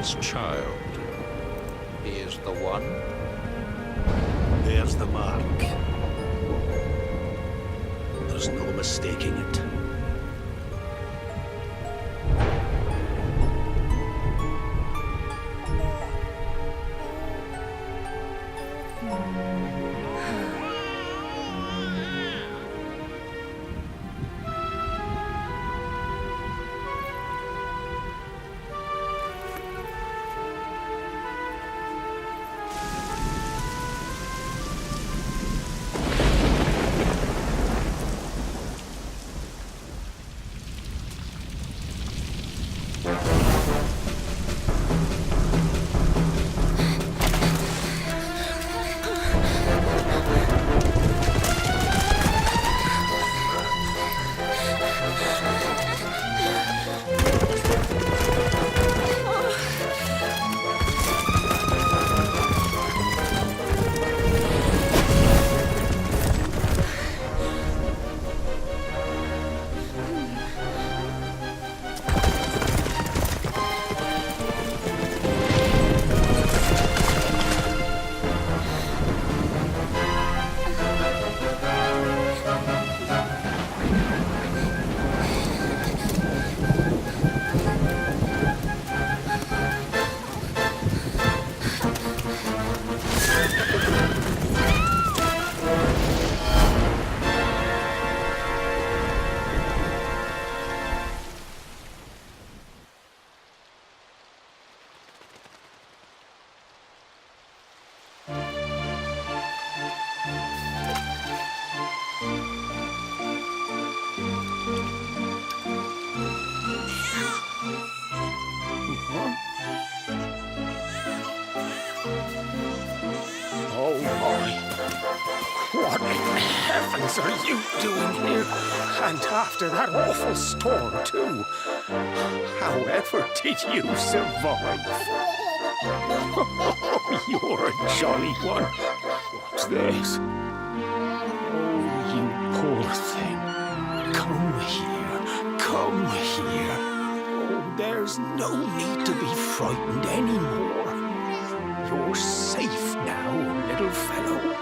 this child. He is the one. There's the mark. There's no mistaking it. What in heavens are you doing here? And after that awful storm, too. However did you survive? Oh, you're a jolly one. What's this? Oh, you poor thing. Come here. Come here. Oh, there's no need to be frightened anymore. You're safe now, little fellow.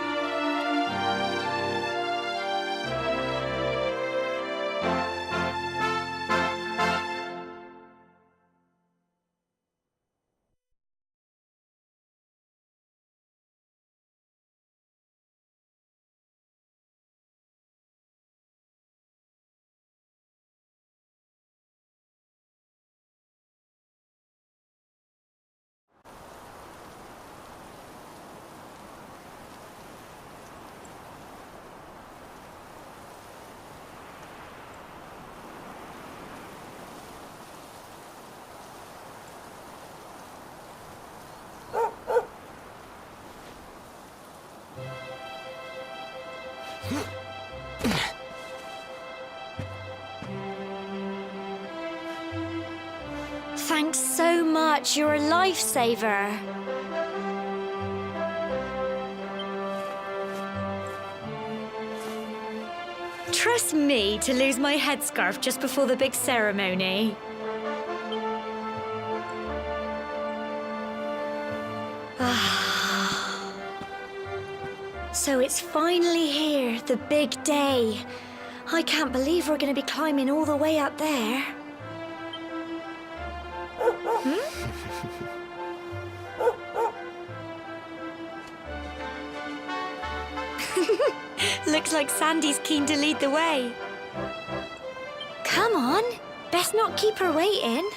Thanks so much. You're a lifesaver. Trust me to lose my headscarf just before the big ceremony. So it's finally here, the big day. I can't believe we're going to be climbing all the way up there. Looks like Sandy's keen to lead the way. Come on, best not keep her waiting.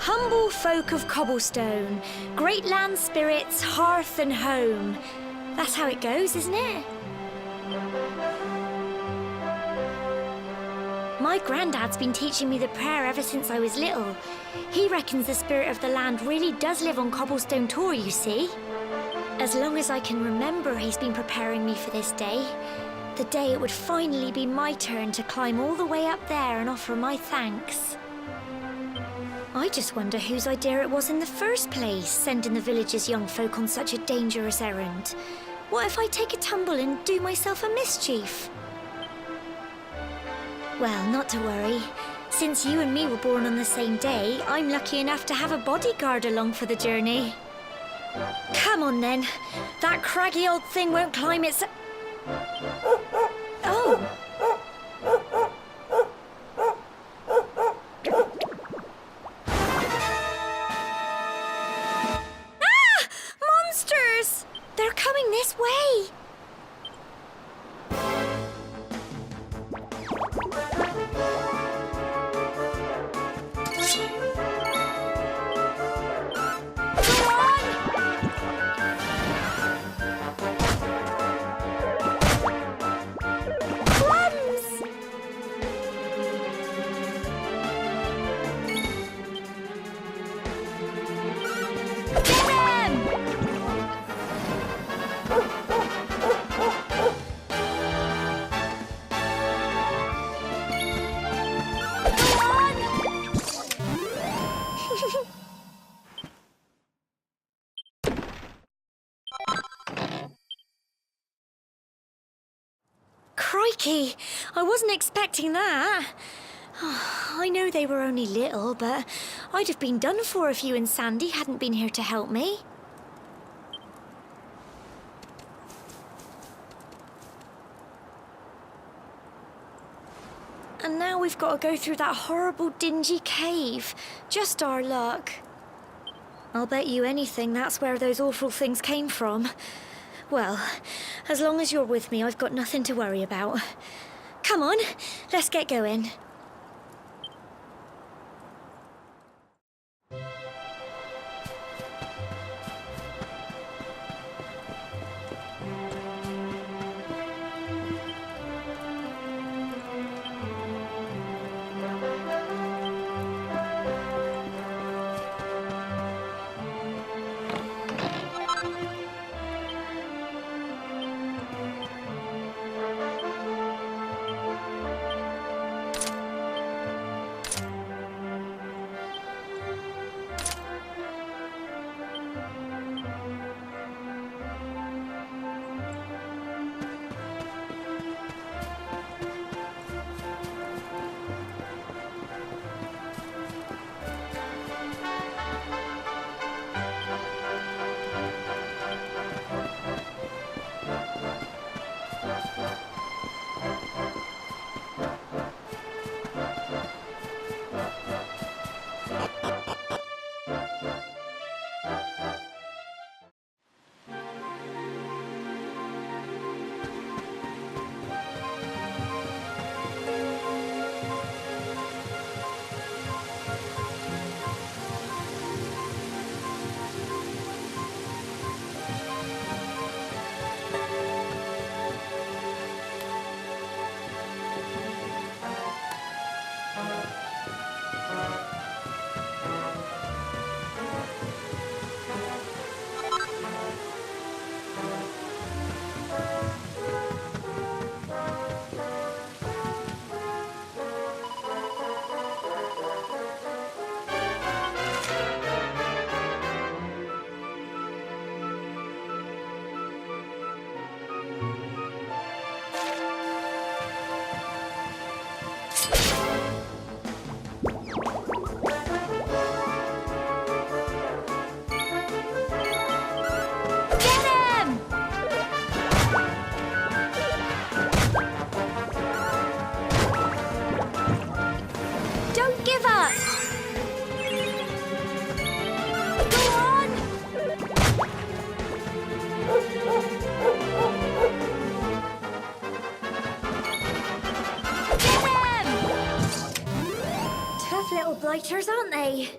Humble folk of cobblestone, great land spirits, hearth and home. That's how it goes, isn't it? My granddad's been teaching me the prayer ever since I was little. He reckons the spirit of the land really does live on Cobblestone Tor, you see. As long as I can remember, he's been preparing me for this day. The day it would finally be my turn to climb all the way up there and offer my thanks. I just wonder whose idea it was in the first place, sending the village's young folk on such a dangerous errand. What if I take a tumble and do myself a mischief? Well, not to worry. Since you and me were born on the same day, I'm lucky enough to have a bodyguard along for the journey. Come on then. That craggy old thing won't climb its... Oh! Ah! Monsters! They're coming this way! Crikey, I wasn't expecting that. I know they were only little, but I'd have been done for if you and Sandy hadn't been here to help me. And now we've got to go through that horrible, dingy cave. Just our luck. I'll bet you anything that's where those awful things came from. Well, as long as you're with me, I've got nothing to worry about. Come on, let's get going. little blighters, aren't they?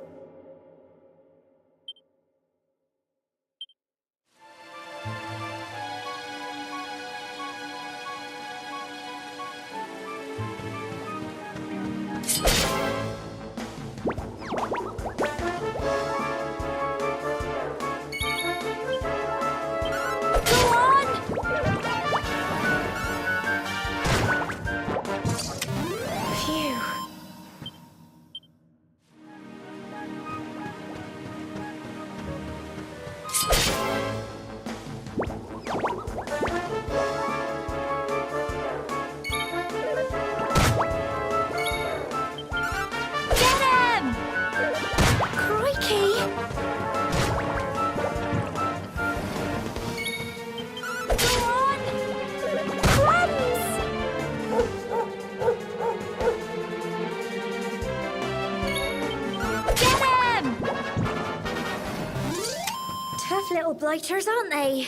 Little blighters, aren't they?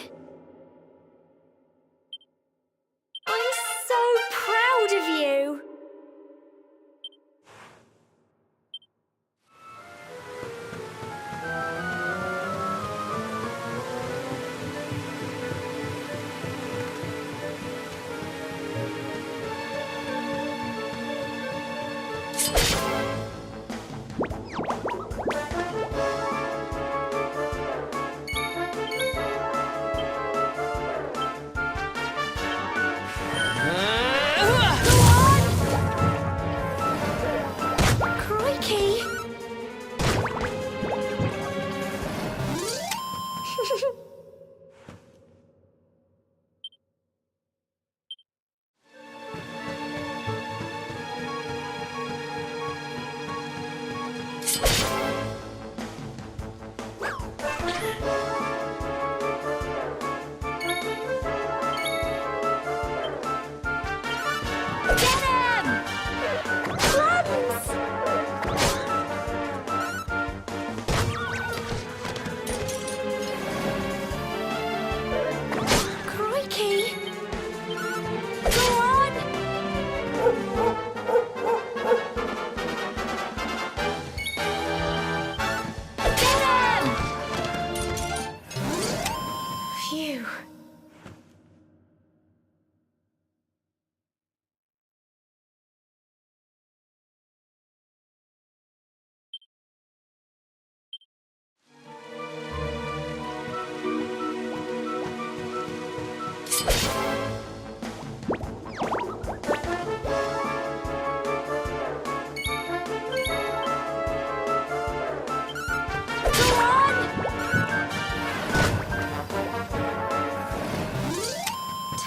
I'm so proud of you!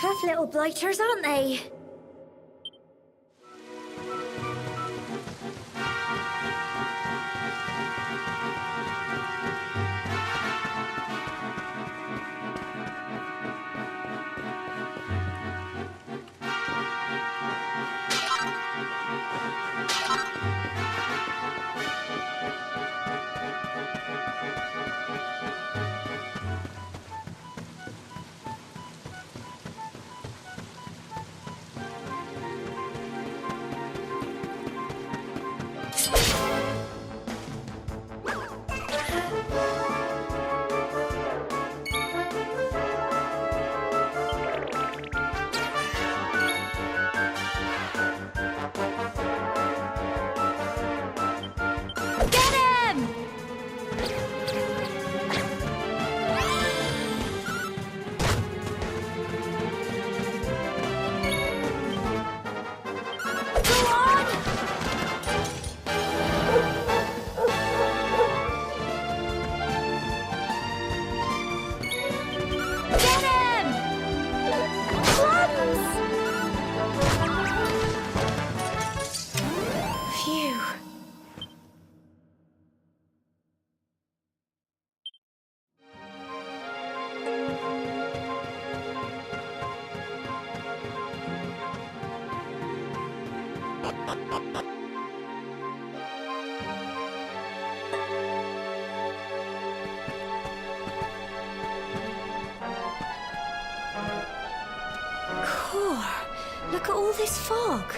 Tough little blighters, aren't they? Look at all this fog.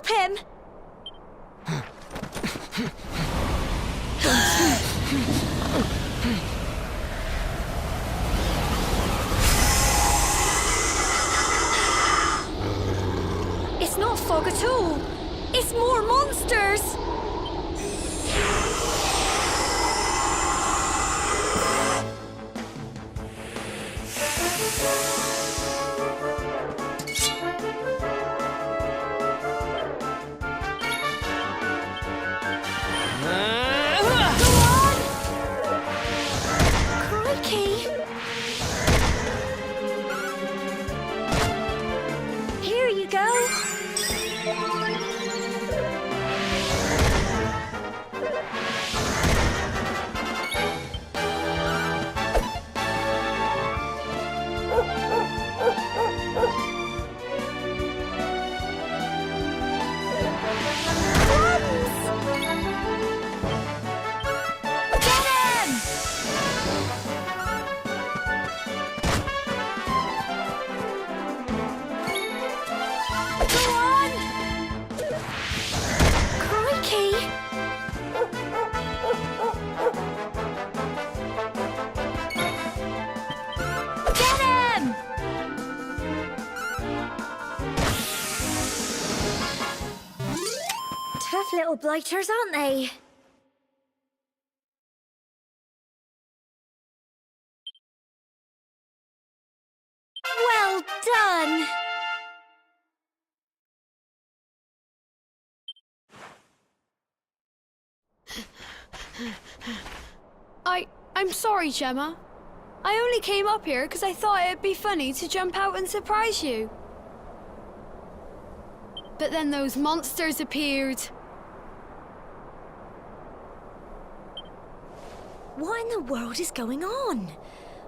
him! It's not fog at all. It's more monsters! Crikey! Here you go. Tough little blighters, aren't they? Well done! I'm sorry, Gemma. I only came up here because I thought it'd be funny to jump out and surprise you. But then those monsters appeared. What in the world is going on?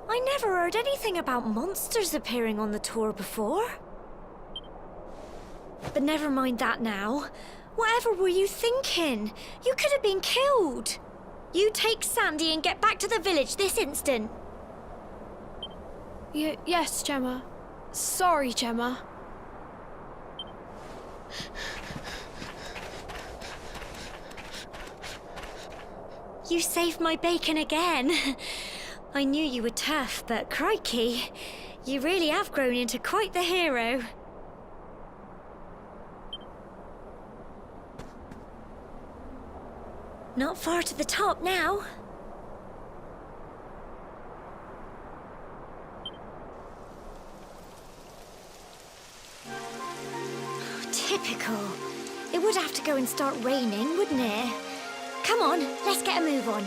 I never heard anything about monsters appearing on the tour before. But never mind that now. Whatever were you thinking? You could have been killed. You take Sandy and get back to the village this instant. Yes, Gemma. Sorry, Gemma. You saved my bacon again. I knew you were tough, but crikey, you really have grown into quite the hero. Not far to the top now. Typical. It would have to go and start raining, wouldn't it? Come on, let's get a move on.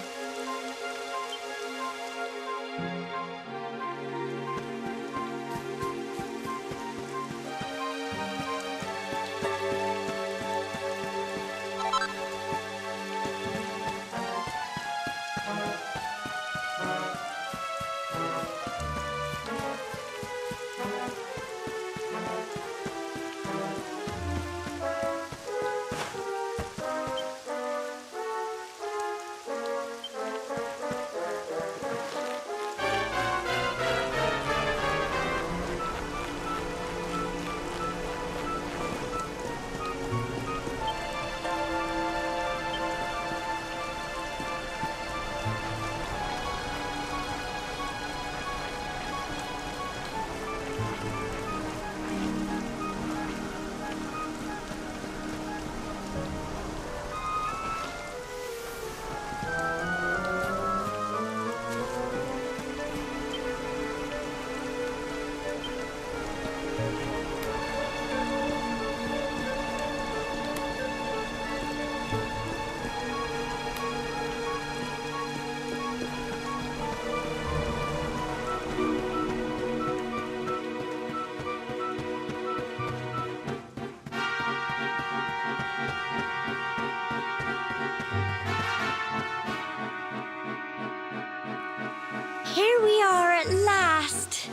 Here we are at last.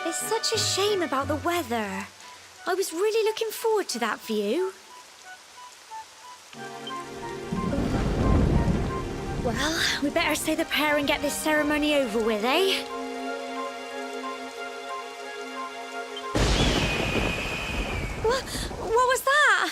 It's such a shame about the weather. I was really looking forward to that view. Well, we better say the prayer and get this ceremony over with, eh? What was that?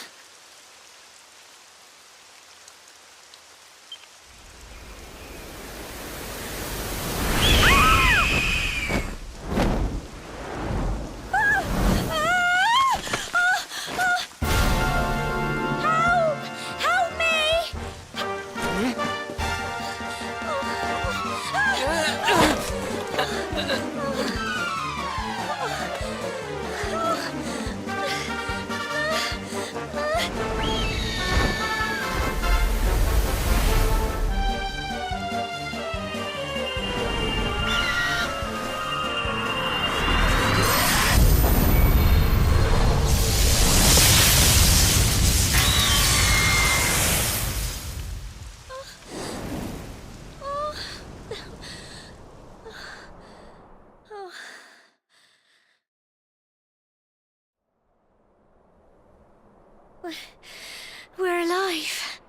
We're alive.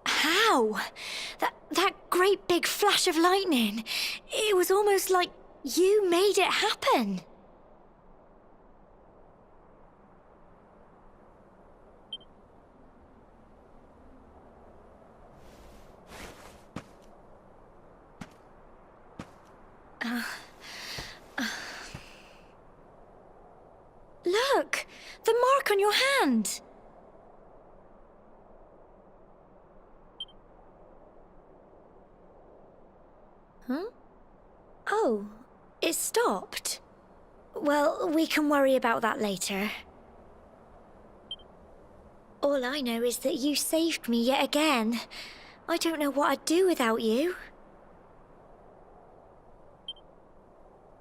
How? That great big flash of lightning. It was almost like you made it happen. Look! The mark on your hand! Huh? Oh, it stopped. Well, we can worry about that later. All I know is that you saved me yet again. I don't know what I'd do without you.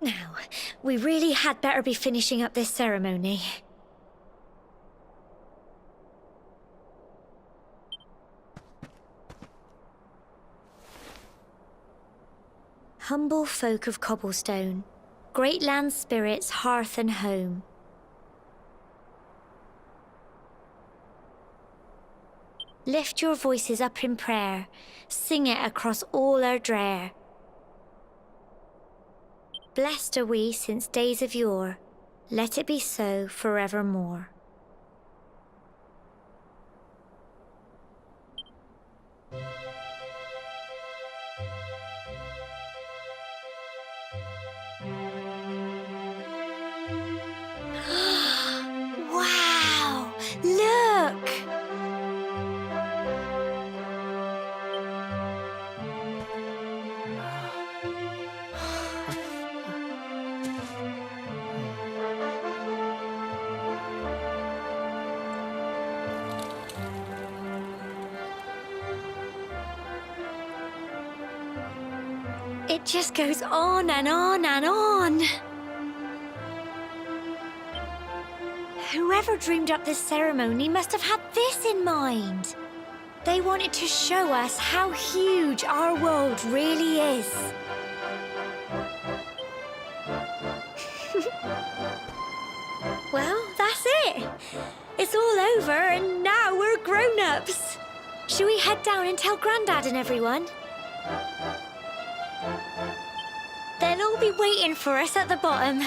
Now, we really had better be finishing up this ceremony. Humble folk of cobblestone, great land spirits, hearth and home. Lift your voices up in prayer, sing it across all our drear. Blessed are we since days of yore, let it be so forevermore. Wow! Look! It just goes on and on and on. Whoever dreamed up this ceremony must have had this in mind. They wanted to show us how huge our world really is. Well, that's it. It's all over and now we're grown-ups. Shall we head down and tell Grandad and everyone? They'll all be waiting for us at the bottom.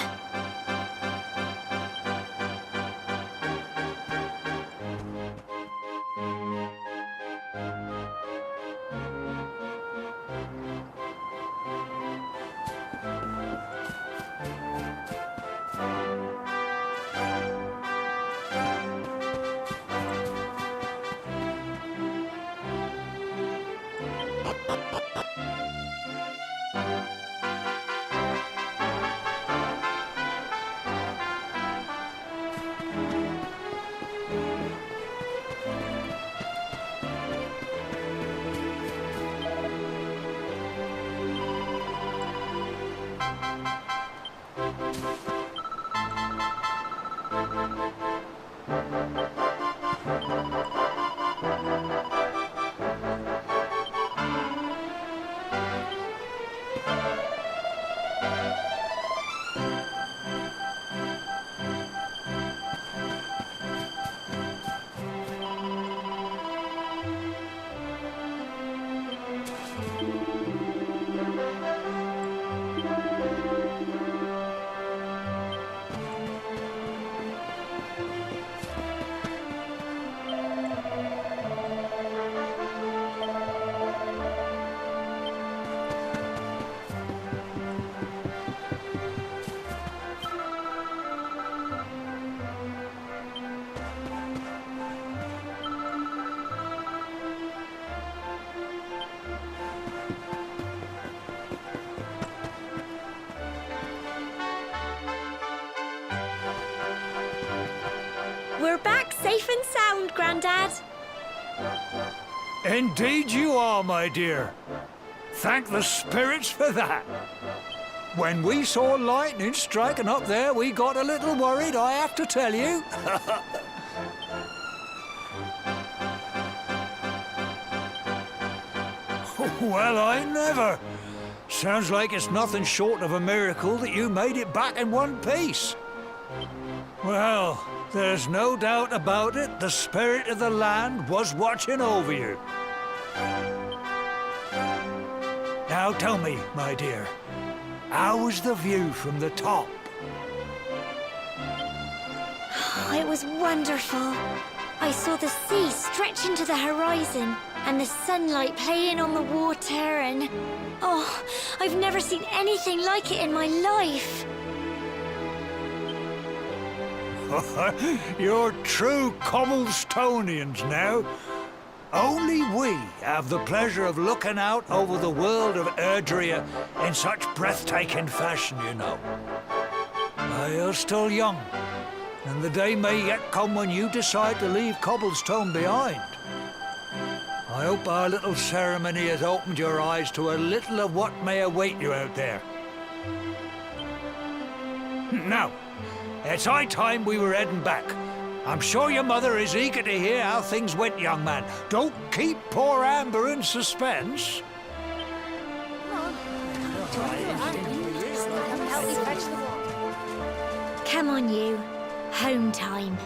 and sound, Grandad. Indeed you are, my dear. Thank the spirits for that. When we saw lightning striking up there, we got a little worried, I have to tell you. Well, I never. Sounds like it's nothing short of a miracle that you made it back in one piece. Well, there's no doubt about it, the spirit of the land was watching over you. Now tell me, my dear, how was the view from the top? It was wonderful. I saw the sea stretch into the horizon and the sunlight playing on the water and... Oh, I've never seen anything like it in my life. You're true Cobblestonians now. Only we have the pleasure of looking out over the world of Erdrea in such breathtaking fashion, you know. You're still young, and the day may yet come when you decide to leave Cobblestone behind. I hope our little ceremony has opened your eyes to a little of what may await you out there. Now, it's high time we were heading back. I'm sure your mother is eager to hear how things went, young man. Don't keep poor Amber in suspense. Come on, you. Home time.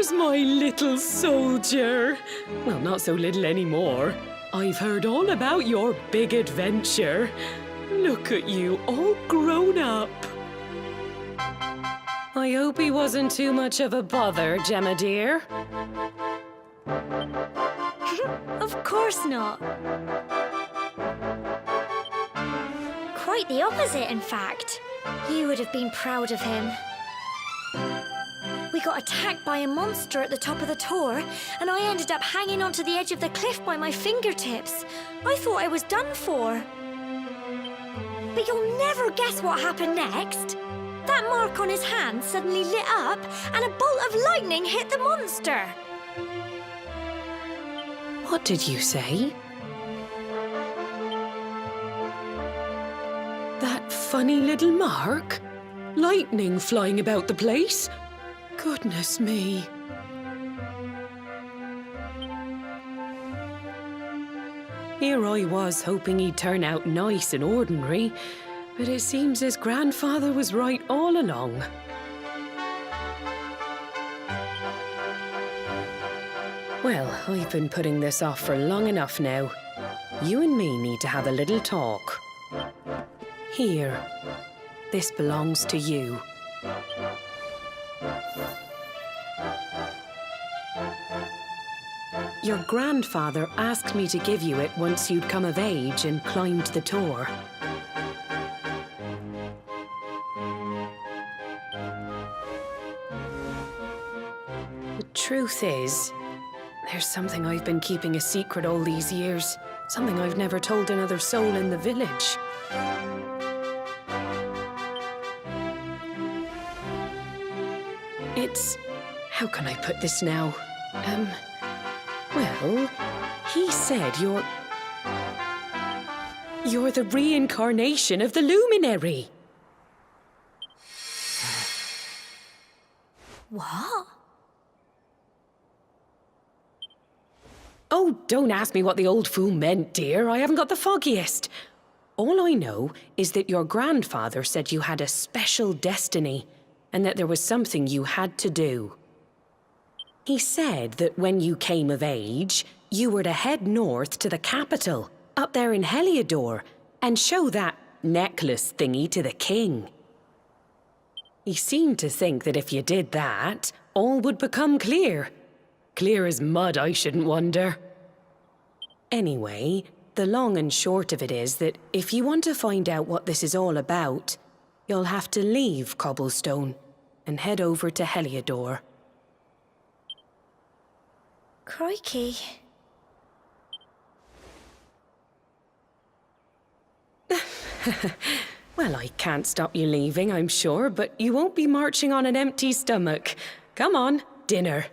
there's my little soldier. Well, not so little anymore. I've heard all about your big adventure. Look at you, all grown up. I hope he wasn't too much of a bother, Gemma dear. Of course not. Quite the opposite, in fact. You would have been proud of him. We got attacked by a monster at the top of the tor, and I ended up hanging onto the edge of the cliff by my fingertips. I thought I was done for. But you'll never guess what happened next. That mark on his hand suddenly lit up, and a bolt of lightning hit the monster. What did you say? That funny little mark? Lightning flying about the place? Goodness me. Here I was hoping he'd turn out nice and ordinary, but it seems his grandfather was right all along. Well, I've been putting this off for long enough now. You and me need to have a little talk. Here, this belongs to you. Your grandfather asked me to give you it once you'd come of age and climbed the tor. The truth is, there's something I've been keeping a secret all these years. Something I've never told another soul in the village. It's... how can I put this now? Well, he said you're the reincarnation of the luminary. What? Oh, don't ask me what the old fool meant, dear. I haven't got the foggiest. All I know is that your grandfather said you had a special destiny and that there was something you had to do. He said that when you came of age, you were to head north to the capital, up there in Heliodor, and show that necklace thingy to the king. He seemed to think that if you did that, all would become clear. Clear as mud, I shouldn't wonder. Anyway, the long and short of it is that if you want to find out what this is all about, you'll have to leave Cobblestone and head over to Heliodor. Crikey. Well, I can't stop you leaving, I'm sure, but you won't be marching on an empty stomach. Come on, dinner.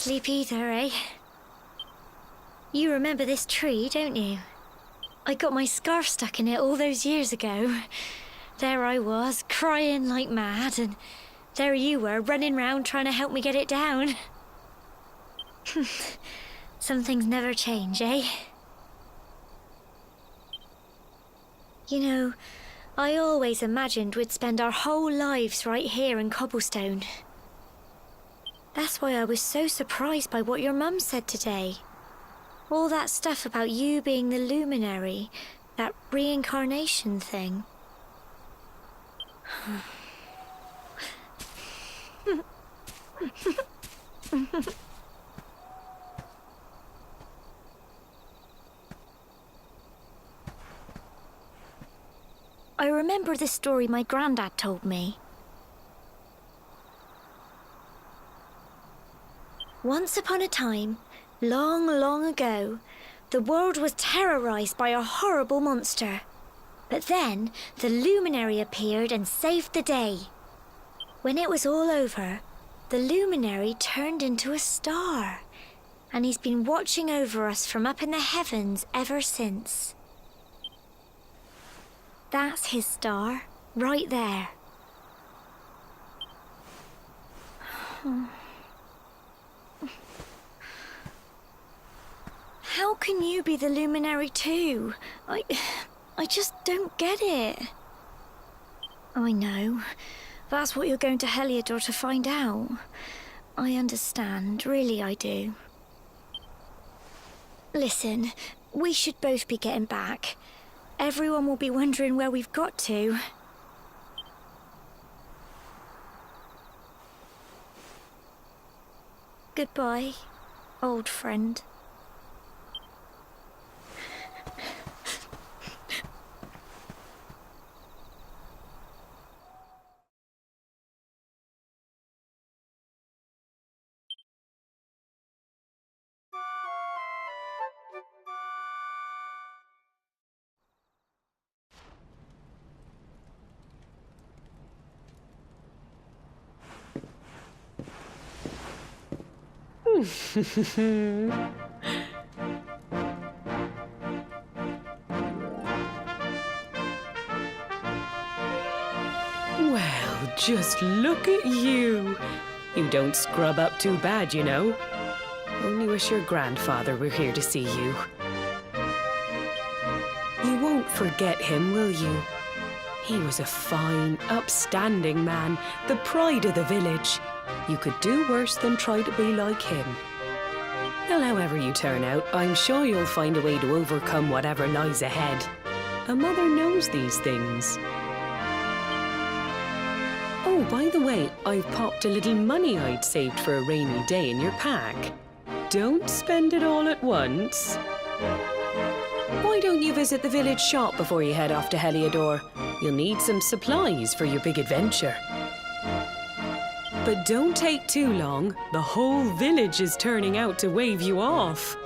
sleep either, eh? You remember this tree, don't you? I got my scarf stuck in it all those years ago. There I was, crying like mad, and there you were, running round trying to help me get it down. Some things never change, eh? You know, I always imagined we'd spend our whole lives right here in Cobblestone. That's why I was so surprised by what your mum said today. All that stuff about you being the luminary, that reincarnation thing. I remember the story my granddad told me. Once upon a time, long, long ago, the world was terrorized by a horrible monster. But then, the luminary appeared and saved the day. When it was all over, the luminary turned into a star. And he's been watching over us from up in the heavens ever since. That's his star, right there. How can you be the luminary too? I just don't get it. I know. That's what you're going to Heliodor to find out. I understand, really I do. Listen, we should both be getting back. Everyone will be wondering where we've got to. Goodbye, old friend. Well, just look at you. You don't scrub up too bad, you know. Only wish your grandfather were here to see you. You won't forget him, will you? He was a fine, upstanding man, the pride of the village. You could do worse than try to be like him. Well, however you turn out, I'm sure you'll find a way to overcome whatever lies ahead. A mother knows these things. Oh, by the way, I've popped a little money I'd saved for a rainy day in your pack. Don't spend it all at once. Why don't you visit the village shop before you head off to Heliodor? You'll need some supplies for your big adventure. But don't take too long. The whole village is turning out to wave you off.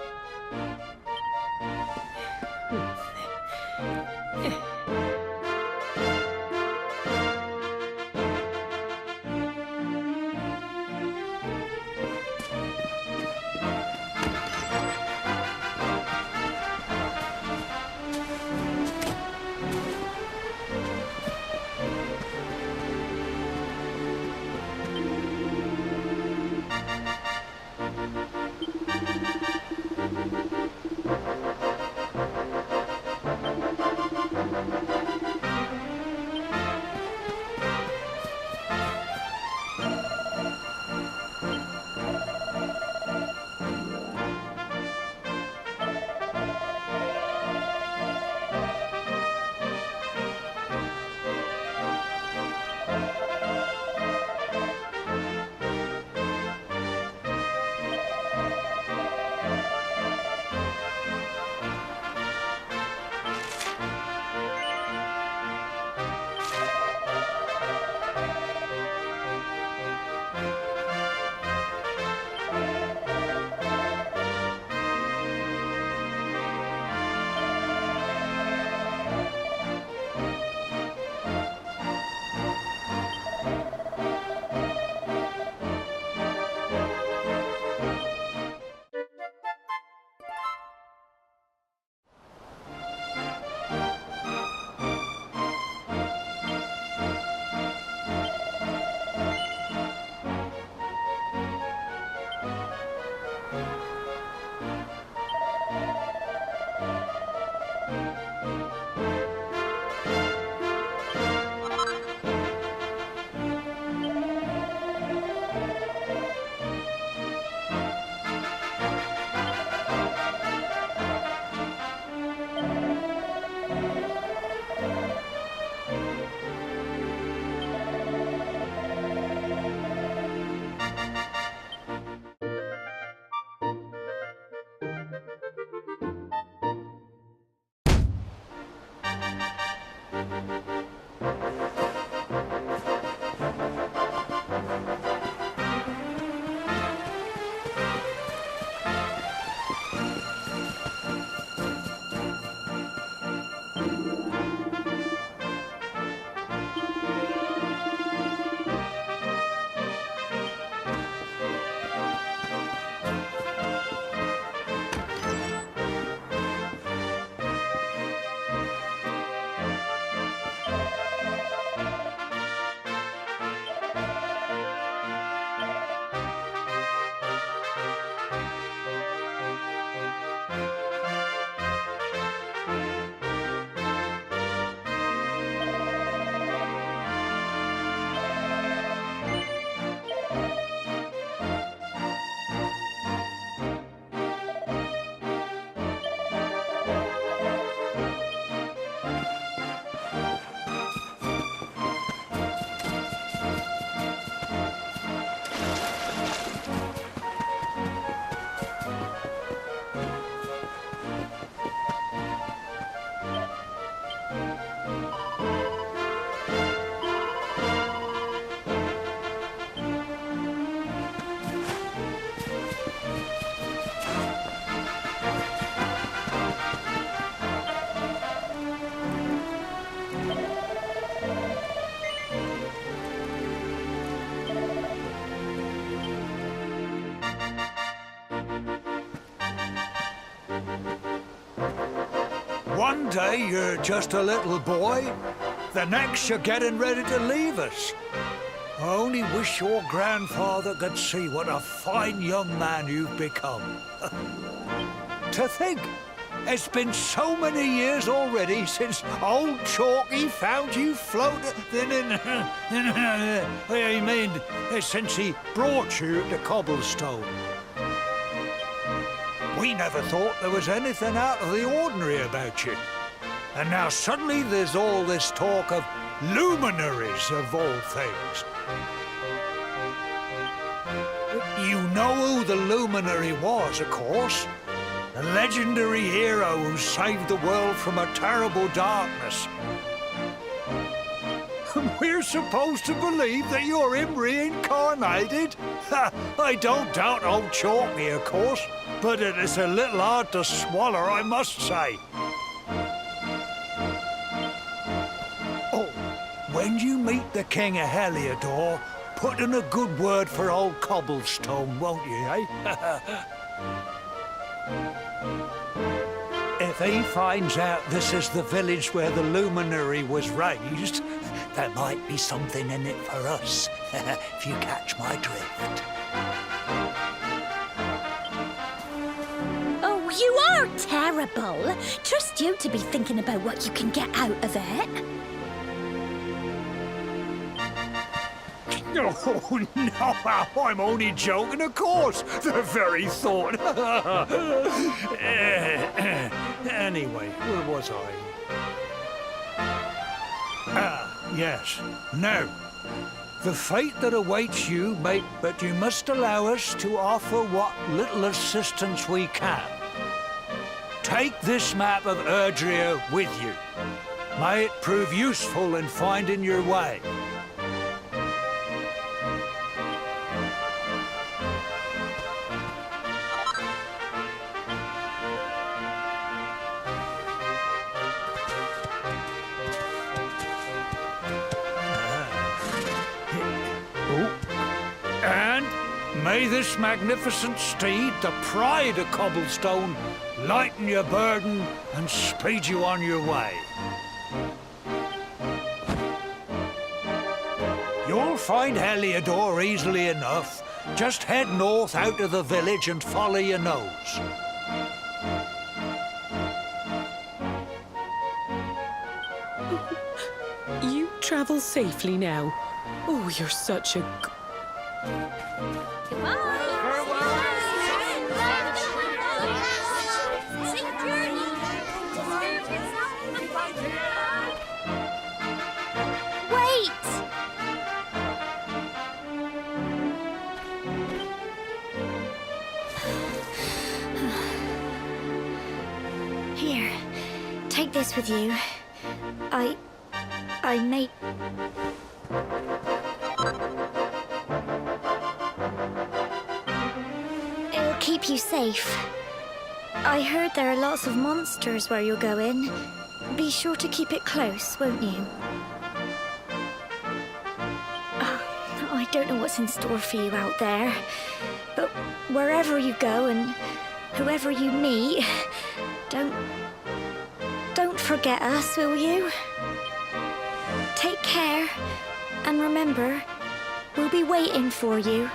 One day you're just a little boy, the next you're getting ready to leave us. I only wish your grandfather could see what a fine young man you've become. To think, it's been so many years already since old Chalky found you floating I mean, since he brought you to Cobblestone. We never thought there was anything out of the ordinary about you. And now suddenly there's all this talk of luminaries of all things. You know who the luminary was, of course. The legendary hero who saved the world from a terrible darkness. And we're supposed to believe that you're him reincarnated? I don't doubt old Chalky, of course, but it is a little hard to swallow, I must say. Oh, when you meet the King of Heliodor, put in a good word for old Cobblestone, won't you, eh? If he finds out this is the village where the luminary was raised, there might be something in it for us, if you catch my drift. Oh, you are terrible. Trust you to be thinking about what you can get out of it. Oh, no, I'm only joking, of course. The very thought. Anyway, where was I? Ah, yes. Now, the fate that awaits you, mate, but you must allow us to offer what little assistance we can. Take this map of Erdrea with you. May it prove useful in finding your way. May this magnificent steed, the pride of Cobblestone, lighten your burden and speed you on your way. You'll find Heliodor easily enough. Just head north out of the village and follow your nose. You travel safely now. Oh, you're such a... Wait! Here, take this with you. I made... It'll keep you safe. I heard there are lots of monsters where you're going. Be sure to keep it close, won't you? I don't know what's in store for you out there, but wherever you go and whoever you meet, don't forget us, will you? Take care, and remember, we'll be waiting for you.